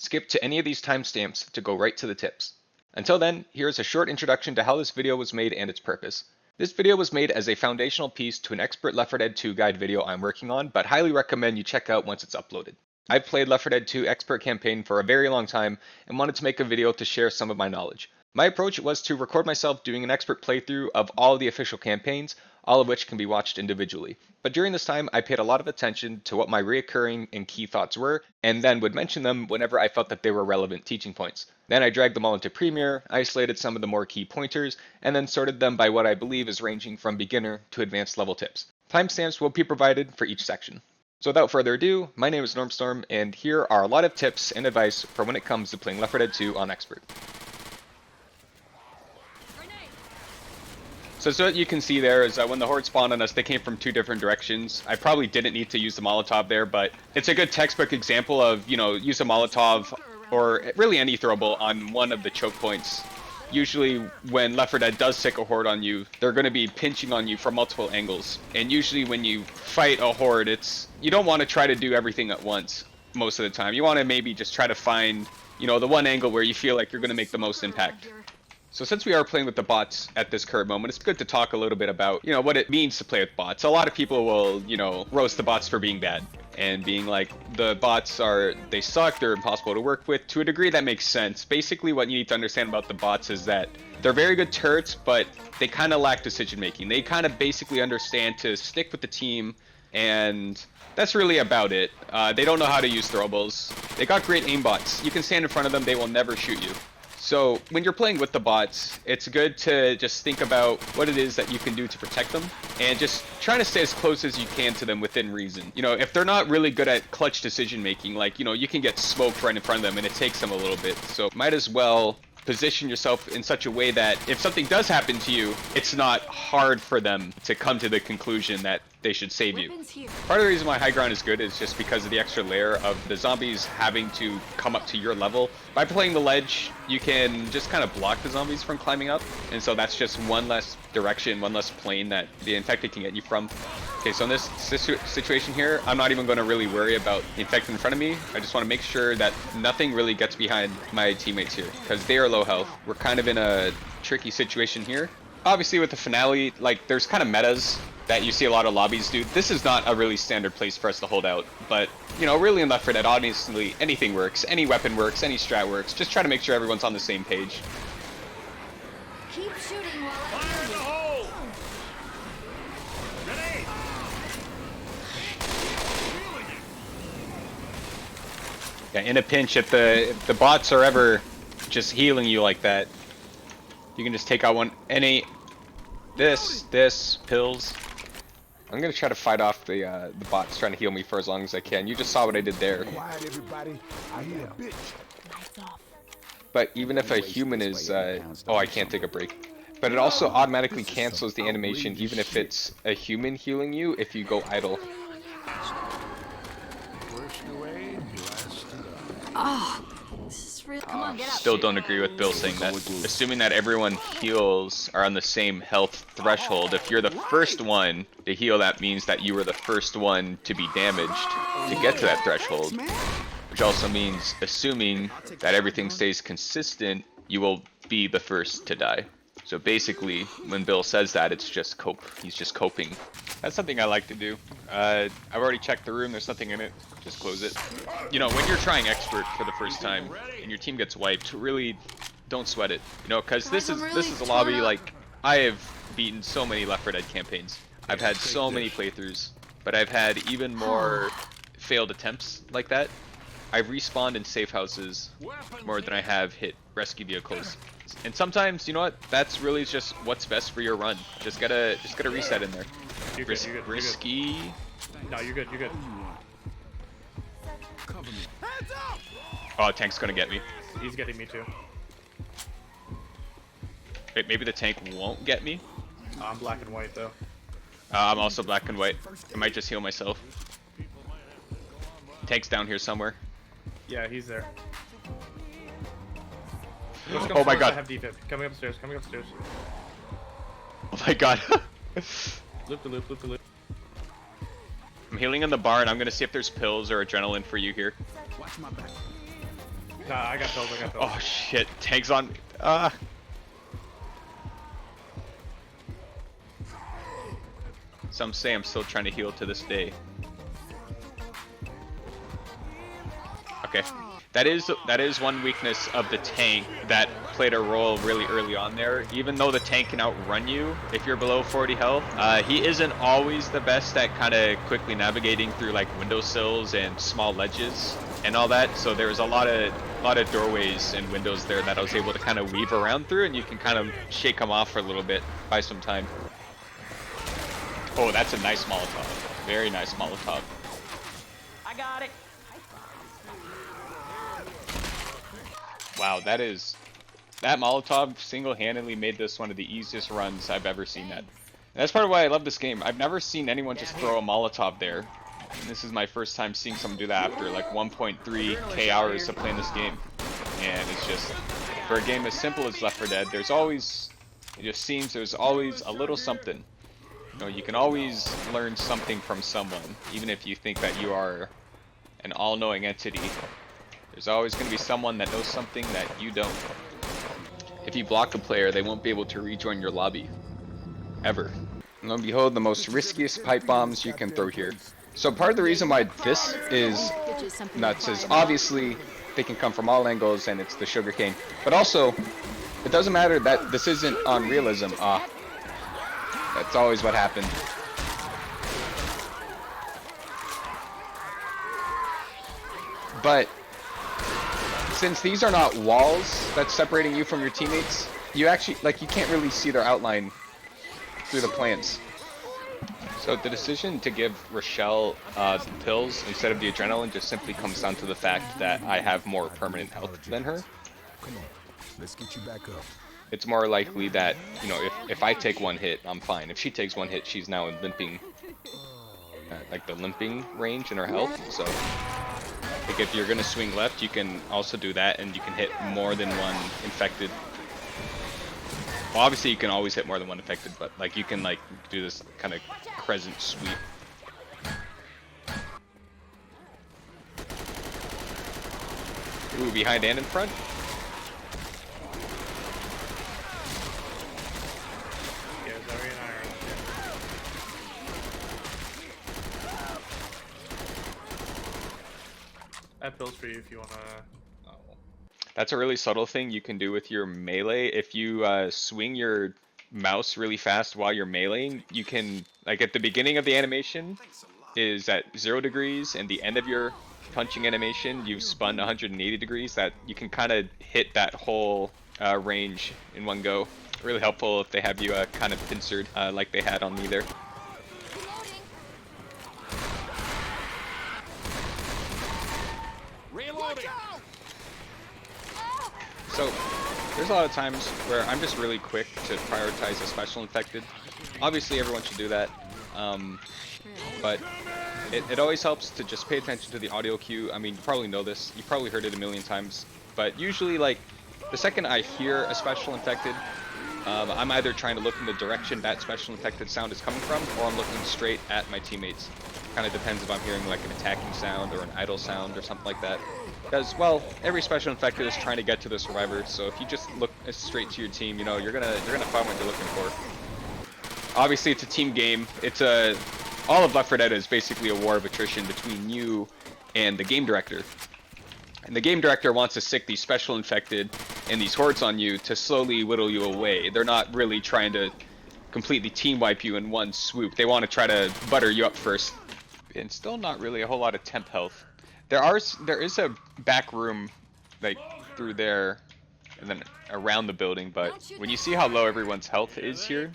Skip to any of these timestamps to go right to the tips. Until then, here is a short introduction to how this video was made and its purpose. This video was made as a foundational piece to an Expert L4D 2 guide video I'm working on, but highly recommend you check out once it's uploaded. I've played L4D 2 Expert Campaign for a very long time and wanted to make a video to share some of my knowledge. My approach was to record myself doing an expert playthrough of all of the official campaigns, all of which can be watched individually. But during this time, I paid a lot of attention to what my reoccurring and key thoughts were, and then would mention them whenever I felt that they were relevant teaching points. Then I dragged them all into Premiere, isolated some of the more key pointers, and then sorted them by what I believe is ranging from beginner to advanced level tips. Timestamps will be provided for each section. So without further ado, my name is Normstorm, and here are a lot of tips and advice for when it comes to playing L4D 2 on Expert. So what you can see there is that when the horde spawned on us, they came from two different directions. I probably didn't need to use the Molotov there, but it's a good textbook example of, use a Molotov or really any throwable on one of the choke points. Usually when L4D does sick a horde on you, they're going to be pinching on you from multiple angles. And usually when you fight a horde, you don't want to try to do everything at once most of the time. You want to maybe just try to find, the one angle where you feel like you're going to make the most impact. So since we are playing with the bots at this current moment, it's good to talk a little bit about, what it means to play with bots. A lot of people will, roast the bots for being bad and being like, the bots they suck, they're impossible to work with. To a degree, that makes sense. Basically, what you need to understand about the bots is that they're very good turrets, but they kind of lack decision making. They kind of basically understand to stick with the team, and that's really about it. They don't know how to use throwables. They got great aimbots. You can stand in front of them, they will never shoot you. So when you're playing with the bots, it's good to just think about what it is that you can do to protect them and just try to stay as close as you can to them within reason. If they're not really good at clutch decision making, like, you can get smoked right in front of them and it takes them a little bit. So might as well position yourself in such a way that if something does happen to you, it's not hard for them to come to the conclusion that they should save you. Part of the reason why high ground is good is just because of the extra layer of the zombies having to come up to your level. By playing the ledge, you can just kind of block the zombies from climbing up, and so that's just one less direction, one less plane that the infected can get you from. Okay, so in this situation here, I'm not even going to really worry about the infected in front of me. I just want to make sure that nothing really gets behind my teammates here, because they are low health. We're kind of in a tricky situation here. Obviously with the finale, there's kind of metas that you see a lot of lobbies do. This is not a really standard place for us to hold out, but really in L4D, honestly, anything works, any weapon works, any strat works. Just try to make sure everyone's on the same page. Keep shooting while I fire in the hole! Grenade! Yeah, in a pinch, if the bots are ever just healing you like that, you can just take out this pills. I'm gonna try to fight off the bots trying to heal me for as long as I can. You just saw what I did there. Quiet, everybody. I hear a bitch. But even if a human is, oh, I can't take a break. But it also automatically cancels the animation, even if it's a human healing you, if you go idle. Oh, this is really. Come on, get up. Still don't agree with Bill saying that. Assuming that everyone heals are on the same health threshold, if you're the first one to heal, that means that you were the first one to be damaged to get to that threshold. Which also means, assuming that everything stays consistent, you will be the first to die. So basically, when Bill says that, it's just cope. He's just coping. That's something I like to do. I've already checked the room. There's nothing in it. Just close it. When you're trying Expert for the first time and your team gets wiped, really don't sweat it. Because this is a lobby I have beaten so many L4D campaigns. I've had so many playthroughs, but I've had even more failed attempts like that. I've respawned in safe houses more than I have hit rescue vehicles. And sometimes, you know what? That's really just what's best for your run. Just gotta reset in there. You're good, you're good, risky. You're good. No, you're good. You're good. Oh, tank's gonna get me. He's getting me too. Wait, maybe the tank won't get me. I'm black and white though. I'm also black and white. I might just heal myself. Tank's down here somewhere. Yeah, he's there. Oh my god. I have defib. Coming upstairs. Coming upstairs. Oh my god. Loop the loop. Loop the loop. I'm healing in the barn. I'm gonna see if there's pills or adrenaline for you here. Watch my back. Nah, I got pills, I got pills. Oh shit, tank's on me. Some say I'm still trying to heal to this day. Okay. That is one weakness of the tank that played a role really early on there. Even though the tank can outrun you if you're below 40 health, he isn't always the best at kind of quickly navigating through like windowsills and small ledges and all that. So there was a lot of doorways and windows there that I was able to kind of weave around through, and you can kind of shake them off for a little bit, buy some time. Oh, that's a nice Molotov. Very nice Molotov. I got it. Wow, that Molotov single-handedly made this one of the easiest runs I've ever seen. And that's part of why I love this game. I've never seen anyone just throw a Molotov there. And this is my first time seeing someone do that after like 1.3k hours of playing this game. And it's just, for a game as simple as Left 4 Dead, there's always a little something. You know, you can always learn something from someone, even if you think that you are an all-knowing entity. There's always going to be someone that knows something that you don't. If you block a player, they won't be able to rejoin your lobby. Ever. And lo and behold, the most riskiest pipe bombs you can throw here. So part of the reason why this is nuts is obviously they can come from all angles and it's the sugarcane. But also, it doesn't matter that this isn't on realism. That's always what happened. But since these are not walls that's separating you from your teammates, you actually, like, you can't really see their outline through the plants. So the decision to give Rochelle the pills instead of the adrenaline just simply comes down to the fact that I have more permanent health than her. Come on, let's get you back up. It's more likely that, you know, if I take one hit, I'm fine. If she takes one hit, she's now in limping, like the limping range in her health. So, like if you're gonna swing left, you can also do that, and you can hit more than one infected. Well, obviously you can always hit more than one infected, but like you can like do this kind of crescent sweep. Ooh, behind and in front. I have pills for you if you wanna. That's a really subtle thing you can do with your melee. If you swing your mouse really fast while you're meleeing, you can, like at the beginning of the animation is at 0 degrees, and the end of your punching animation you've spun 180 degrees. That you can kind of hit that whole range in one go. Really helpful if they have you kind of pincered like they had on me there. So, there's a lot of times where I'm just really quick to prioritize a special infected. Obviously everyone should do that, but it always helps to just pay attention to the audio cue. I mean, you probably know this, you probably heard it a million times, but usually like, the second I hear a special infected, I'm either trying to look in the direction that special infected sound is coming from, or I'm looking straight at my teammates. Kind of depends if I'm hearing like an attacking sound or an idle sound or something like that. Because, well, every special infected is trying to get to the survivor, so if you just look straight to your team, you know, you're gonna find what you're looking for. Obviously, it's a team game. It's all of Left 4 Dead is basically a war of attrition between you and the game director. And the game director wants to sick these special infected and these hordes on you to slowly whittle you away. They're not really trying to completely team wipe you in one swoop. They want to try to butter you up first. And still not really a whole lot of temp health. There is a back room like through there and then around the building, but when you see how low everyone's health is here,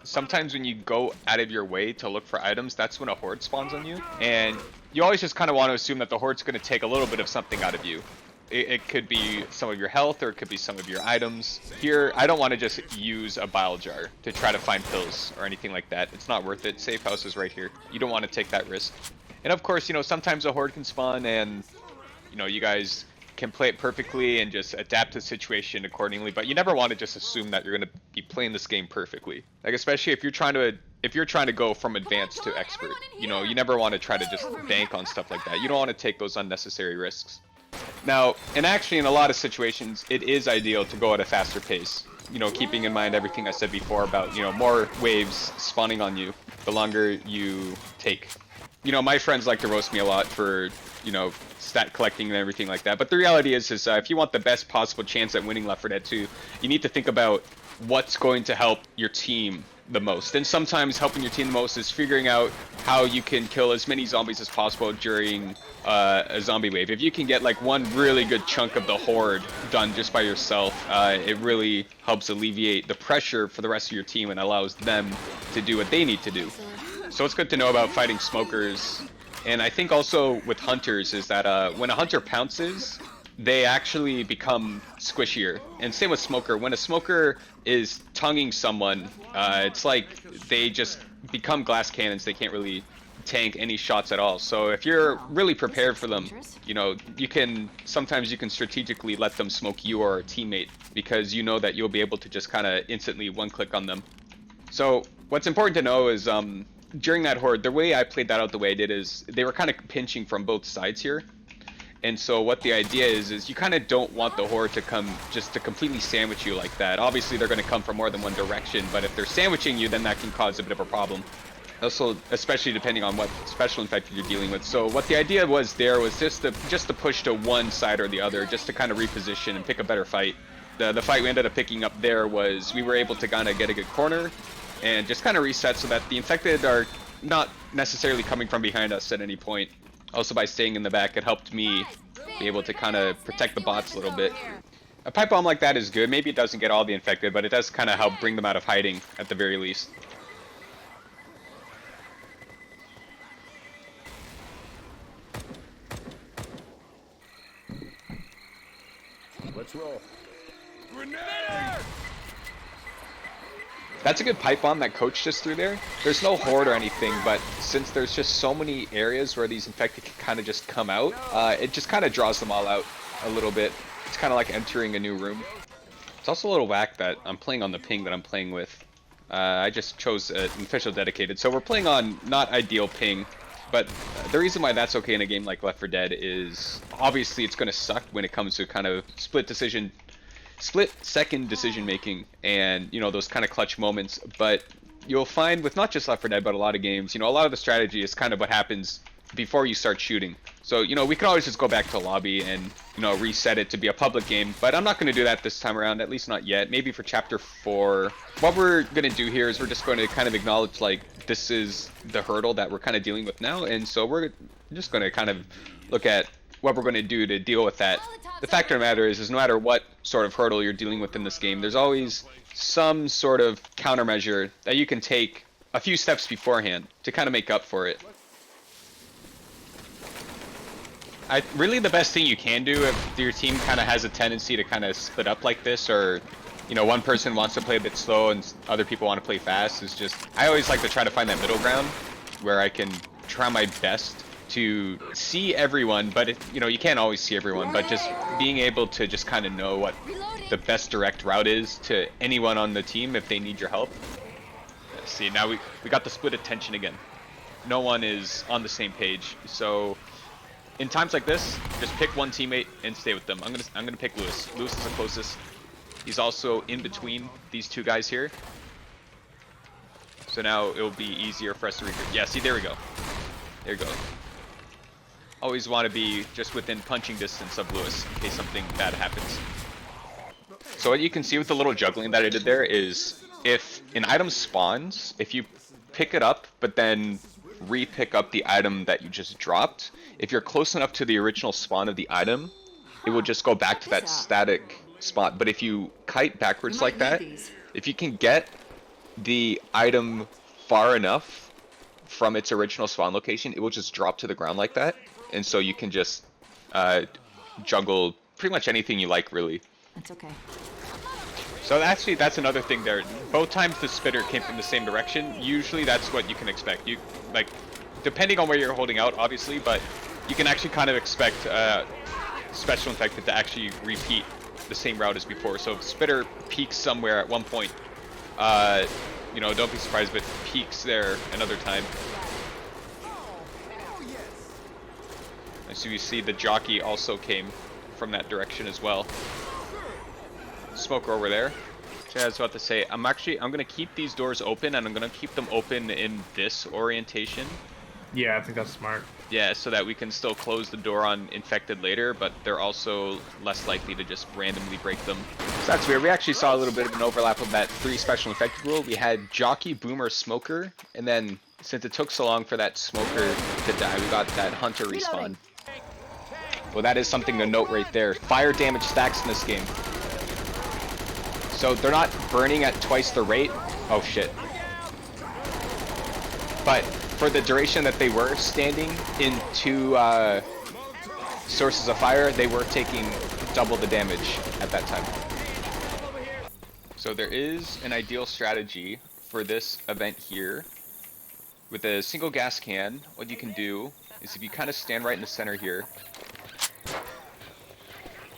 sometimes when you go out of your way to look for items, that's when a horde spawns on you, and you always just kind of want to assume that the horde's going to take a little bit of something out of you. It could be some of your health, or it could be some of your items. Here, I don't want to just use a bile jar to try to find pills or anything like that. It's not worth it. Safe house is right here. You don't want to take that risk. And of course, you know, sometimes a horde can spawn and, you know, you guys can play it perfectly and just adapt to the situation accordingly, but you never want to just assume that you're going to be playing this game perfectly. Like, especially if you're trying to go from advanced to expert, you know, you never want to try to just bank on stuff like that. You don't want to take those unnecessary risks. Now, and actually in a lot of situations, it is ideal to go at a faster pace. You know, keeping in mind everything I said before about, you know, more waves spawning on you, the longer you take. You know, my friends like to roast me a lot for, you know, stat collecting and everything like that. But the reality is if you want the best possible chance at winning Left 4 Dead 2, you need to think about what's going to help your team the most. And sometimes helping your team the most is figuring out how you can kill as many zombies as possible during a zombie wave. If you can get like one really good chunk of the horde done just by yourself, it really helps alleviate the pressure for the rest of your team and allows them to do what they need to do. So it's good to know about fighting smokers. And I think also with hunters is that when a hunter pounces, they actually become squishier. And same with smoker. When a smoker is tonguing someone, it's like they just become glass cannons. They can't really tank any shots at all. So if you're really prepared for them, you know, sometimes you can strategically let them smoke you or a teammate because you know that you'll be able to just kind of instantly one-click on them. So what's important to know is during that horde, the way I played that out the way I did is they were kind of pinching from both sides here. And so what the idea is you kind of don't want the horde to come just to completely sandwich you like that. Obviously, they're going to come from more than one direction, but if they're sandwiching you, then that can cause a bit of a problem. Also, especially depending on what special infected you're dealing with. So what the idea was there was just to push to one side or the other, just to kind of reposition and pick a better fight. The fight we ended up picking up there was we were able to kind of get a good corner and just kind of reset so that the infected are not necessarily coming from behind us at any point. Also, by staying in the back, it helped me be able to kind of protect the bots a little bit. A pipe bomb like that is good. Maybe it doesn't get all the infected, but it does kind of help bring them out of hiding at the very least. Let's roll. That's a good pipe bomb that Coach just threw there. There's no horde or anything, but since there's just so many areas where these infected can kind of just come out, it just kind of draws them all out a little bit. It's kind of like entering a new room. It's also a little whack that I'm playing on the ping that I'm playing with. I just chose an official dedicated, so we're playing on not ideal ping. But the reason why that's okay in a game like Left 4 Dead is obviously it's going to suck when it comes to kind of split-second decision-making and, you know, those kind of clutch moments. But you'll find with not just Left 4 Dead, but a lot of games, you know, a lot of the strategy is kind of what happens before you start shooting. So, you know, we could always just go back to lobby and, you know, reset it to be a public game. But I'm not going to do that this time around, at least not yet. Maybe for Chapter 4. What we're going to do here is we're just going to kind of acknowledge, like, this is the hurdle that we're kind of dealing with now. And so we're just going to kind of look at what we're going to do to deal with that. The fact of the matter is no matter what sort of hurdle you're dealing with in this game, there's always some sort of countermeasure that you can take a few steps beforehand to kind of make up for it. Really the best thing you can do if your team kind of has a tendency to kind of split up like this, or, you know, one person wants to play a bit slow and other people want to play fast, is just, I always like to try to find that middle ground where I can try my best to see everyone, but you know, you can't always see everyone, but just being able to just kind of know what the best direct route is to anyone on the team if they need your help. Let's see, now we got the split attention again. No one is on the same page, so in times like this, just pick one teammate and stay with them. I'm gonna pick Lewis. Lewis is the closest. He's also in between these two guys here. So now it'll be easier for us to recruit. Yeah, see, there we go. There you go. Always want to be just within punching distance of Lewis in case something bad happens. So what you can see with the little juggling that I did there is if an item spawns, if you pick it up but then re-pick up the item that you just dropped, if you're close enough to the original spawn of the item, it will just go back to that static spot. But if you kite backwards like that, if you can get the item far enough from its original spawn location, it will just drop to the ground like that. And so you can just juggle pretty much anything you like, really. That's okay. So actually, that's another thing there. Both times the spitter came from the same direction. Usually that's what you can expect. You, like, depending on where you're holding out, obviously, but you can actually kind of expect special infected to actually repeat the same route as before. So if spitter peaks somewhere at one point, you know, don't be surprised if it peaks there another time. As you see, the jockey also came from that direction as well. Smoker over there. So I was about to say, I'm gonna keep these doors open, and I'm gonna keep them open in this orientation. Yeah, I think that's smart. Yeah, so that we can still close the door on infected later, but they're also less likely to just randomly break them. So that's weird. We actually saw a little bit of an overlap of that 3 special infected rule. We had jockey, boomer, smoker, and then since it took so long for that smoker to die, we got that hunter respawn. Well, that is something to note right there. Fire damage stacks in this game. So they're not burning at twice the rate. Oh shit. But for the duration that they were standing in 2 sources of fire, they were taking double the damage at that time. So there is an ideal strategy for this event here. With a single gas can, what you can do is if you kind of stand right in the center here,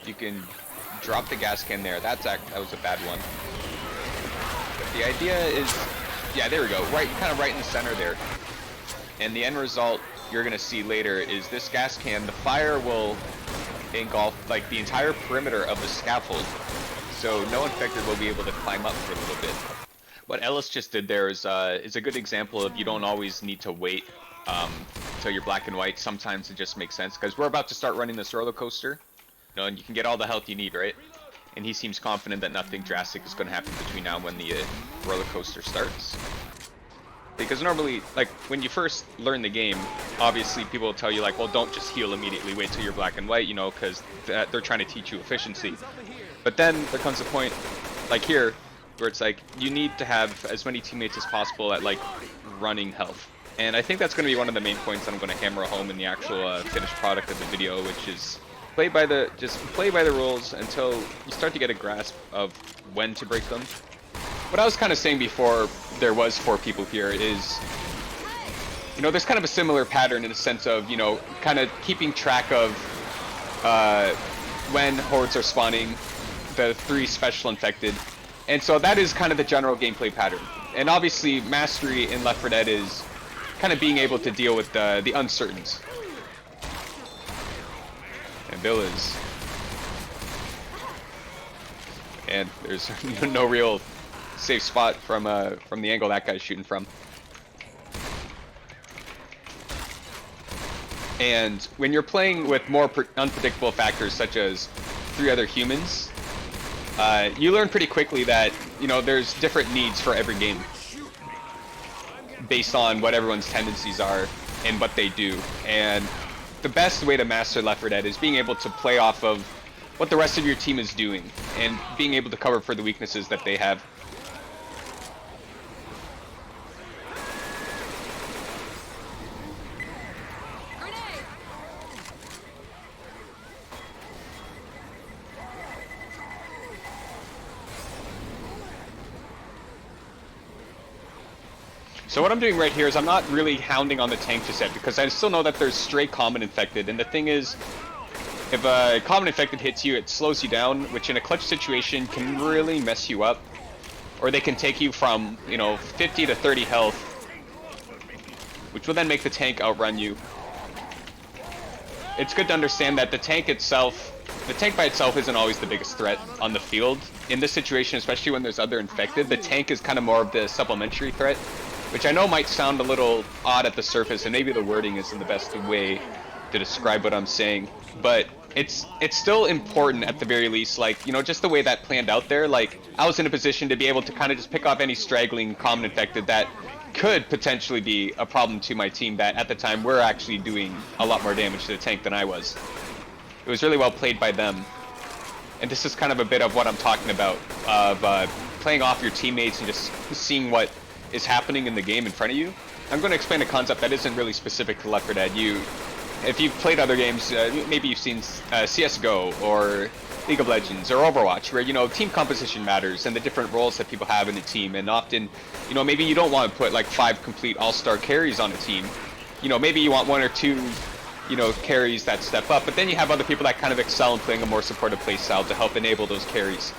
you can drop the gas can there. That was a bad one. But the idea is, yeah, there we go. Right, kind of right in the center there. And the end result you're gonna see later is this gas can. The fire will engulf like the entire perimeter of the scaffold, so no infected will be able to climb up for a little bit. What Ellis just did there is a good example of you don't always need to wait until you're black and white. Sometimes it just makes sense because we're about to start running this roller coaster. You know, and you can get all the health you need, right? And he seems confident that nothing drastic is going to happen between now and when the roller coaster starts. Because normally, like, when you first learn the game, obviously people will tell you, like, well, don't just heal immediately, wait till you're black and white, you know, because they're trying to teach you efficiency. But then there comes a point, like here, where it's like, you need to have as many teammates as possible at, like, running health. And I think that's going to be one of the main points that I'm going to hammer home in the actual finished product of the video, which is play by the rules until you start to get a grasp of when to break them. What I was kind of saying before there was 4 people here is, you know, there's kind of a similar pattern in the sense of, you know, kind of keeping track of when hordes are spawning, the 3 special infected, and so that is kind of the general gameplay pattern. And obviously mastery in Left 4 Dead is kind of being able to deal with the uncertains. And Bill is, and there's no real safe spot from the angle that guy's shooting from. And when you're playing with more unpredictable factors such as 3 other humans, you learn pretty quickly that, you know, there's different needs for every game based on what everyone's tendencies are and what they do. And the best way to master Left 4 Dead is being able to play off of what the rest of your team is doing and being able to cover for the weaknesses that they have. So what I'm doing right here is I'm not really hounding on the tank just yet because I still know that there's stray common infected, and the thing is, if a common infected hits you, it slows you down, which in a clutch situation can really mess you up. Or they can take you from, you know, 50 to 30 health, which will then make the tank outrun you. It's good to understand that the tank by itself isn't always the biggest threat on the field. In this situation, especially when there's other infected, the tank is kind of more of the supplementary threat, which I know might sound a little odd at the surface, and maybe the wording isn't the best way to describe what I'm saying, but it's still important at the very least. Like, you know, just the way that planned out there, like, I was in a position to be able to kind of just pick off any straggling common infected that could potentially be a problem to my team that at the time were actually doing a lot more damage to the tank than I was. It was really well played by them. And this is kind of a bit of what I'm talking about, of playing off your teammates and just seeing what is happening in the game in front of you. I'm going to explain a concept that isn't really specific to Left 4 Dead. If you've played other games, maybe you've seen CSGO or League of Legends or Overwatch, where, you know, team composition matters and the different roles that people have in a team. And often, you know, maybe you don't want to put like 5 complete all-star carries on a team. You know, maybe you want 1 or 2, you know, carries that step up, but then you have other people that kind of excel in playing a more supportive playstyle to help enable those carries.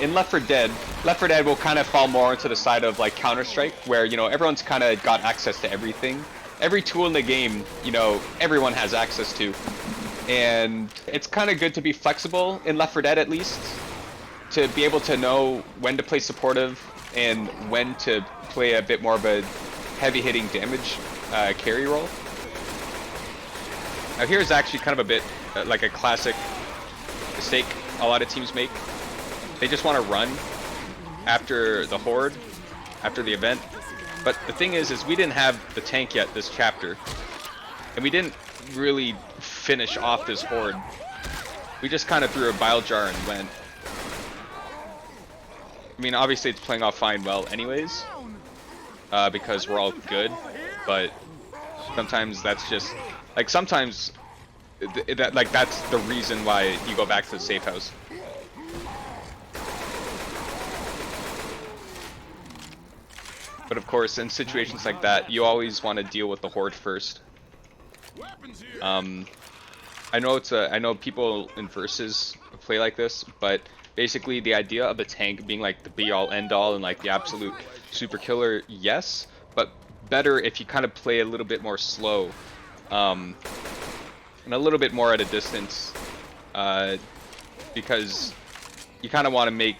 In Left 4 Dead will kind of fall more into the side of like Counter-Strike, where, you know, everyone's kind of got access to everything, every tool in the game, you know, everyone has access to. And it's kind of good to be flexible in Left 4 Dead at least, to be able to know when to play supportive and when to play a bit more of a heavy-hitting damage carry role. Now here's actually kind of a bit like a classic mistake a lot of teams make. They just want to run after the horde, after the event. But the thing is we didn't have the tank yet this chapter, and we didn't really finish off this horde. We just kind of threw a bile jar and went. I mean, obviously it's playing off fine well anyways, because we're all good, but sometimes that's just, like, sometimes that's the reason why you go back to the safe house. But of course, in situations like that, you always want to deal with the horde first. I know people in versus play like this, but basically the idea of the tank being like the be-all end-all and like the absolute super killer, yes, but better if you kind of play a little bit more slow, and a little bit more at a distance, because you kind of want to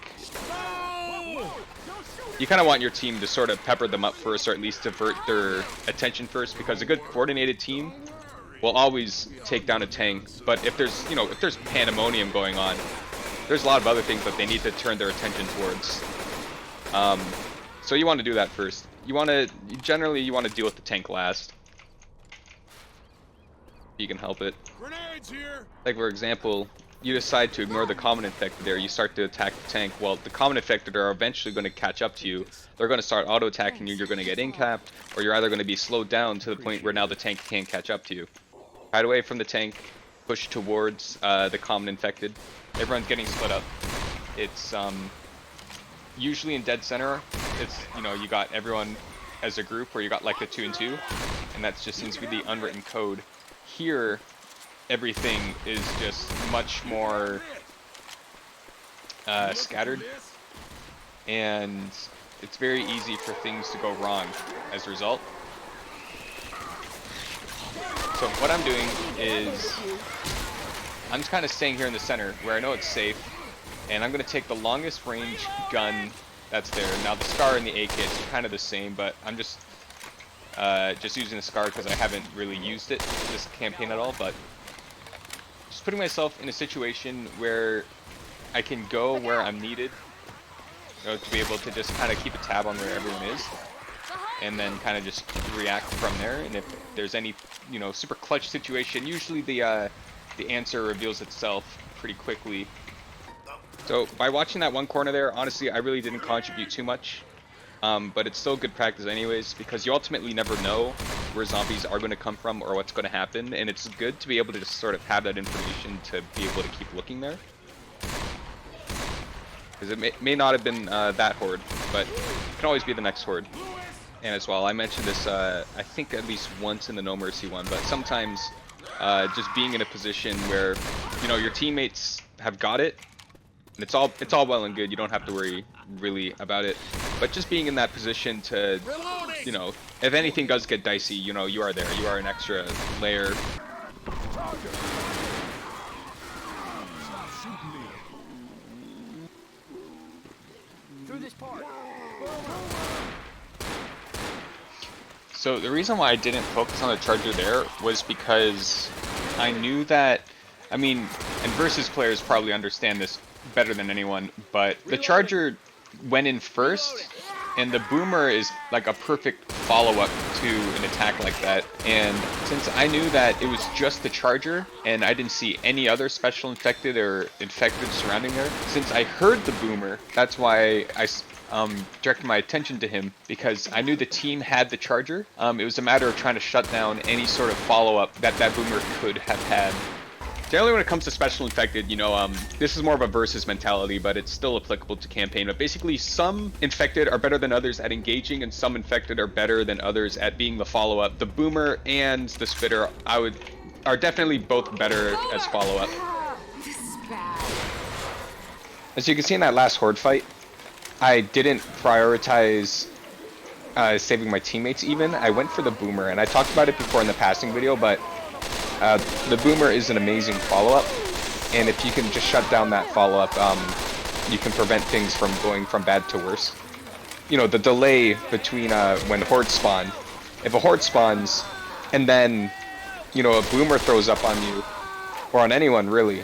want your team to sort of pepper them up first, or at least divert their attention first, because a good coordinated team will always take down a tank. But if there's, you know, if there's pandemonium going on, there's a lot of other things that they need to turn their attention towards. So you want to do that first. Generally you want to deal with the tank last. You can help it. Grenades here. Like for example, you decide to ignore the common infected there, you start to attack the tank. Well, the common infected are eventually going to catch up to you. They're going to start auto-attacking you, you're going to get in-capped, or you're either going to be slowed down to the point where now the tank can't catch up to you. Hide away from the tank, push towards the common infected. Everyone's getting split up. It's usually in dead center, it's, you know, you got everyone as a group where you got like the 2 and 2, and that just seems to be the unwritten code. Here, everything is just much more scattered, and it's very easy for things to go wrong as a result. So what I'm doing is I'm just kind of staying here in the center where I know it's safe, and I'm going to take the longest range gun that's there. Now the SCAR and the AK is kind of the same, but I'm just using the SCAR because I haven't really used it this campaign at all, but just putting myself in a situation where I can go where I'm needed, you know, to be able to just kind of keep a tab on where everyone is, and then kind of just react from there. And if there's any, you know, super clutch situation, usually the answer reveals itself pretty quickly. So by watching that one corner there, honestly, I really didn't contribute too much, but it's still good practice anyways, because you ultimately never know where zombies are going to come from or what's going to happen, and it's good to be able to just sort of have that information to be able to keep looking there. Because it may not have been that horde, but it can always be the next horde. And as well, I mentioned this, I think at least once in the No Mercy one, but sometimes just being in a position where, you know, your teammates have got it, and it's all well and good, you don't have to worry really about it, but just being in that position to, you know, if anything does get dicey, you know, you are there, you are an extra layer. Through this part. So the reason why I didn't focus on the charger there was because I knew that, I mean, and versus players probably understand this better than anyone, but the charger went in first, and the boomer is like a perfect follow-up to an attack like that. And since I knew that it was just the charger, and I didn't see any other special infected or infected surrounding there, since I heard the boomer, that's why I directed my attention to him, because I knew the team had the charger. It was a matter of trying to shut down any sort of follow-up that boomer could have had. Generally, when it comes to special infected, you know, this is more of a versus mentality, but it's still applicable to campaign. But basically, some infected are better than others at engaging, and some infected are better than others at being the follow-up. The boomer and the spitter, are definitely both better as follow-up. This is bad. As you can see in that last horde fight, I didn't prioritize saving my teammates even, I went for the boomer, and I talked about it before in the passing video, but the boomer is an amazing follow-up, and if you can just shut down that follow-up, you can prevent things from going from bad to worse. You know, the delay between when hordes spawn, if a horde spawns, and then, you know, a boomer throws up on you, or on anyone really,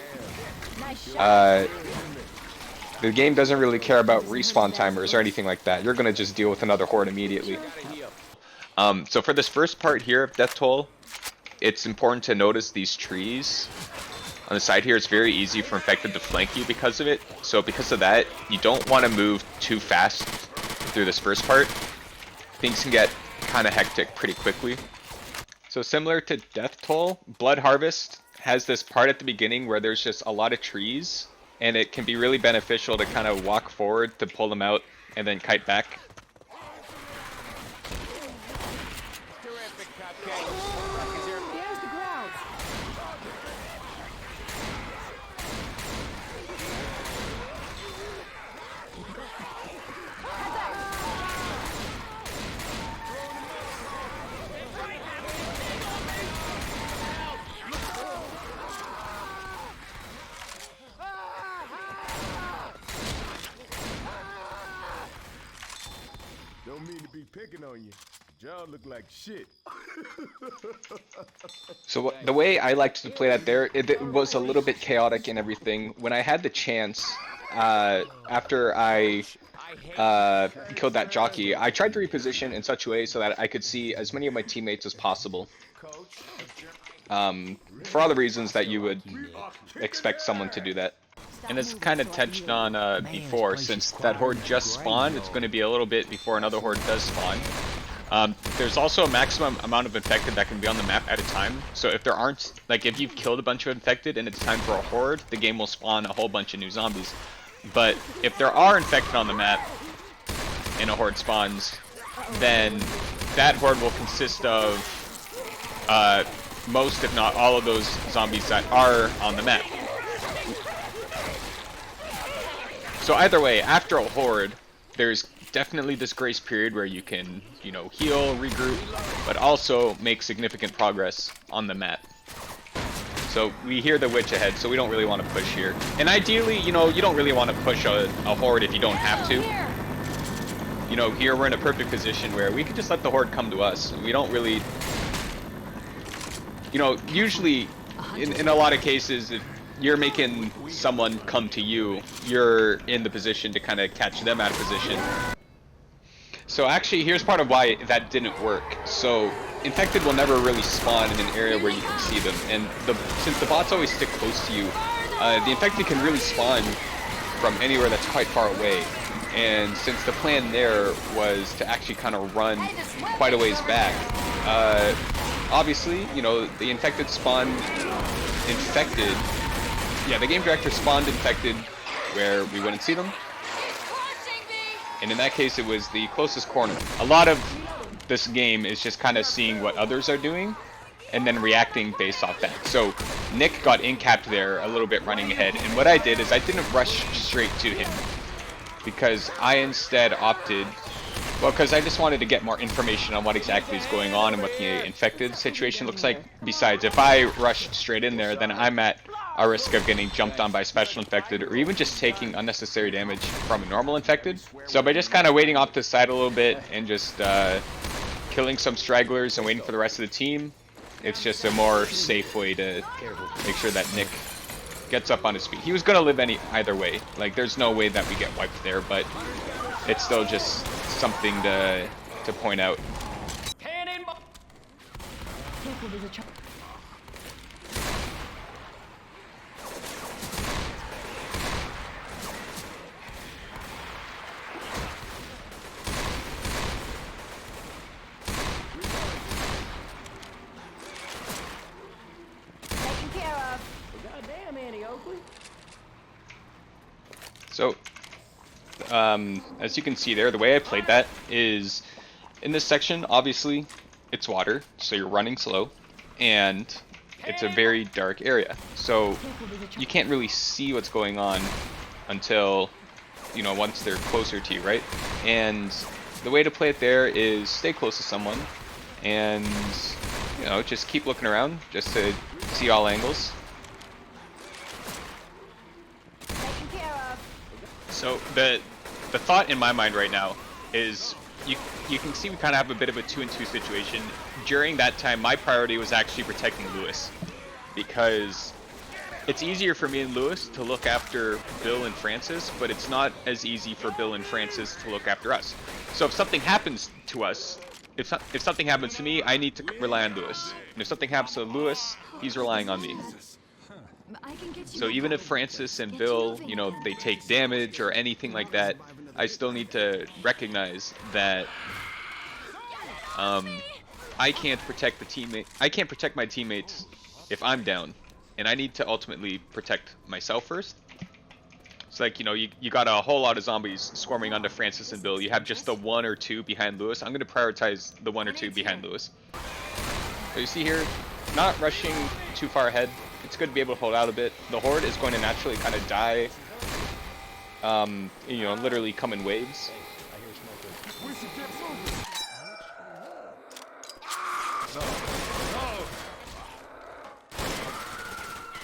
the game doesn't really care about respawn timers or anything like that. You're gonna just deal with another horde immediately. So for this first part here of Death Toll, it's important to notice these trees. On the side here, it's very easy for infected to flank you because of it. So because of that, you don't want to move too fast through this first part. Things can get kind of hectic pretty quickly. So similar to Death Toll, Blood Harvest has this part at the beginning where there's just a lot of trees, and it can be really beneficial to kind of walk forward to pull them out and then kite back. Terrific, Cupcake. There's the ground. Don't mean to be picking on you. Y'all look like shit. So the way I liked to play that there, it was a little bit chaotic and everything. When I had the chance, after I killed that jockey, I tried to reposition in such a way so that I could see as many of my teammates as possible. For all the reasons that you would expect someone to do that. And it's kind of touched on before, since that horde just spawned, it's going to be a little bit before another horde does spawn. There's also a maximum amount of infected that can be on the map at a time. So if there aren't, like if you've killed a bunch of infected and it's time for a horde, the game will spawn a whole bunch of new zombies. But if there are infected on the map and a horde spawns, then that horde will consist of most, if not all, of those zombies that are on the map. So either way, after a horde, there's definitely this grace period where you can, you know, heal, regroup, but also make significant progress on the map. So we hear the witch ahead, so we don't really want to push here. And ideally, you know, you don't really want to push a horde if you don't have to. You know, here we're in a perfect position where we can just let the horde come to us. We don't really, you know, usually in a lot of cases, if you're making someone come to you, you're in the position to kind of catch them out of position. So actually, here's part of why that didn't work. So infected will never really spawn in an area where you can see them, and since the bots always stick close to you, the infected can really spawn from anywhere that's quite far away. And since the plan there was to actually kind of run quite a ways back, obviously, you know, the infected spawned infected. Yeah, the game director spawned infected where we wouldn't see them. And in that case, it was the closest corner. A lot of this game is just kind of seeing what others are doing and then reacting based off that. So Nick got in-capped there a little bit running ahead. And what I did is I didn't rush straight to him, because I instead opted, well, because I just wanted to get more information on what exactly is going on and what the infected situation looks like. Besides, if I rush straight in there, then I'm at a risk of getting jumped on by special infected, or even just taking unnecessary damage from a normal infected. So by just kind of waiting off to the side a little bit and just killing some stragglers and waiting for the rest of the team, it's just a more safe way to make sure that Nick gets up on his feet. He was going to live either way. Like, there's no way that we get wiped there, but it's still just something to point out. So, as you can see there, the way I played that is, in this section, obviously, it's water, so you're running slow, and it's a very dark area. So, you can't really see what's going on until, you know, once they're closer to you, right? And the way to play it there is stay close to someone and, you know, just keep looking around just to see all angles. Taken care of. So the thought in my mind right now is you can see we kind of have a bit of a 2-and-2 situation. During that time, my priority was actually protecting Lewis, because it's easier for me and Lewis to look after Bill and Francis, but it's not as easy for Bill and Francis to look after us. So if something happens to us, if something happens to me, I need to rely on Lewis. And if something happens to Lewis, he's relying on me. I can get you So even if Francis and Bill, you know, they take damage or anything like that, I still need to recognize that I can't protect the teammate. I can't protect my teammates if I'm down, and I need to ultimately protect myself first. It's like, you know, you got a whole lot of zombies swarming onto Francis and Bill. You have just the 1 or 2 behind Lewis. I'm going to prioritize the 1 or 2 behind Lewis. So you see here, not rushing too far ahead. It's good to be able to hold out a bit. The horde is going to naturally kind of die, you know, literally come in waves.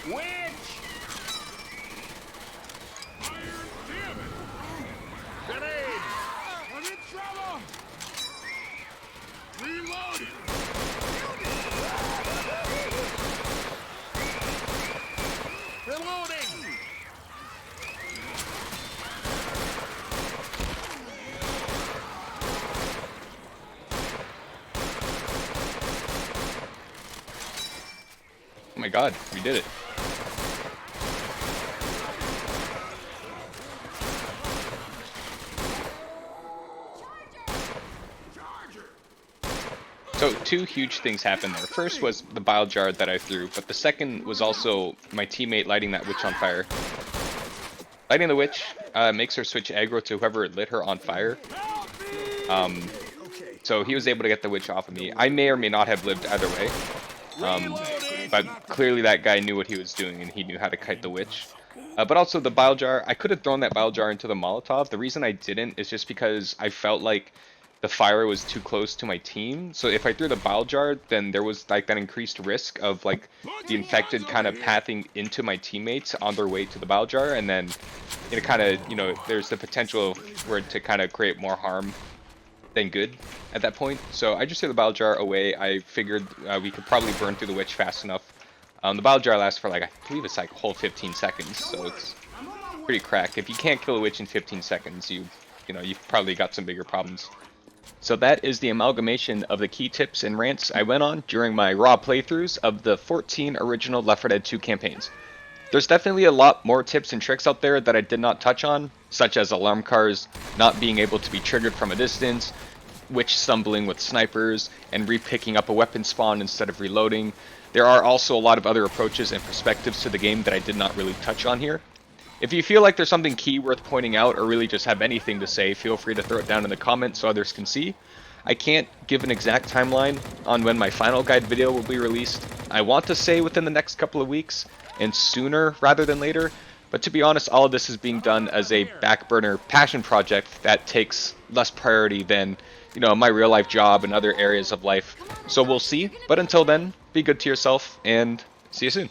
Witch! Grenade! I'm in trouble! Reload! Reloading! Oh my god, we did it. So 2 huge things happened there. First was the bile jar that I threw, but the second was also my teammate lighting that witch on fire. Lighting the witch makes her switch aggro to whoever lit her on fire. So he was able to get the witch off of me. I may or may not have lived either way. But clearly that guy knew what he was doing and he knew how to kite the witch. But also the bile jar, I could have thrown that bile jar into the Molotov. The reason I didn't is just because I felt like the fire was too close to my team. So if I threw the bile jar, then there was like that increased risk of like the infected kind of pathing into my teammates on their way to the bile jar, and then it kind of, you know, there's the potential for it to kind of create more harm than good at that point. So I just threw the bile jar away. I figured we could probably burn through the witch fast enough. The bile jar lasts for like, I believe it's like a whole 15 seconds, so it's pretty cracked. If you can't kill a witch in 15 seconds, you know, you've probably got some bigger problems. So that is the amalgamation of the key tips and rants I went on during my raw playthroughs of the 14 original Left 4 Dead 2 campaigns. There's definitely a lot more tips and tricks out there that I did not touch on, such as alarm cars not being able to be triggered from a distance, witch stumbling with snipers, and re-picking up a weapon spawn instead of reloading. There are also a lot of other approaches and perspectives to the game that I did not really touch on here. If you feel like there's something key worth pointing out or really just have anything to say, feel free to throw it down in the comments so others can see. I can't give an exact timeline on when my final guide video will be released. I want to say within the next couple of weeks and sooner rather than later, but to be honest, all of this is being done as a back burner passion project that takes less priority than, you know, my real life job and other areas of life. So we'll see, but until then, be good to yourself and see you soon.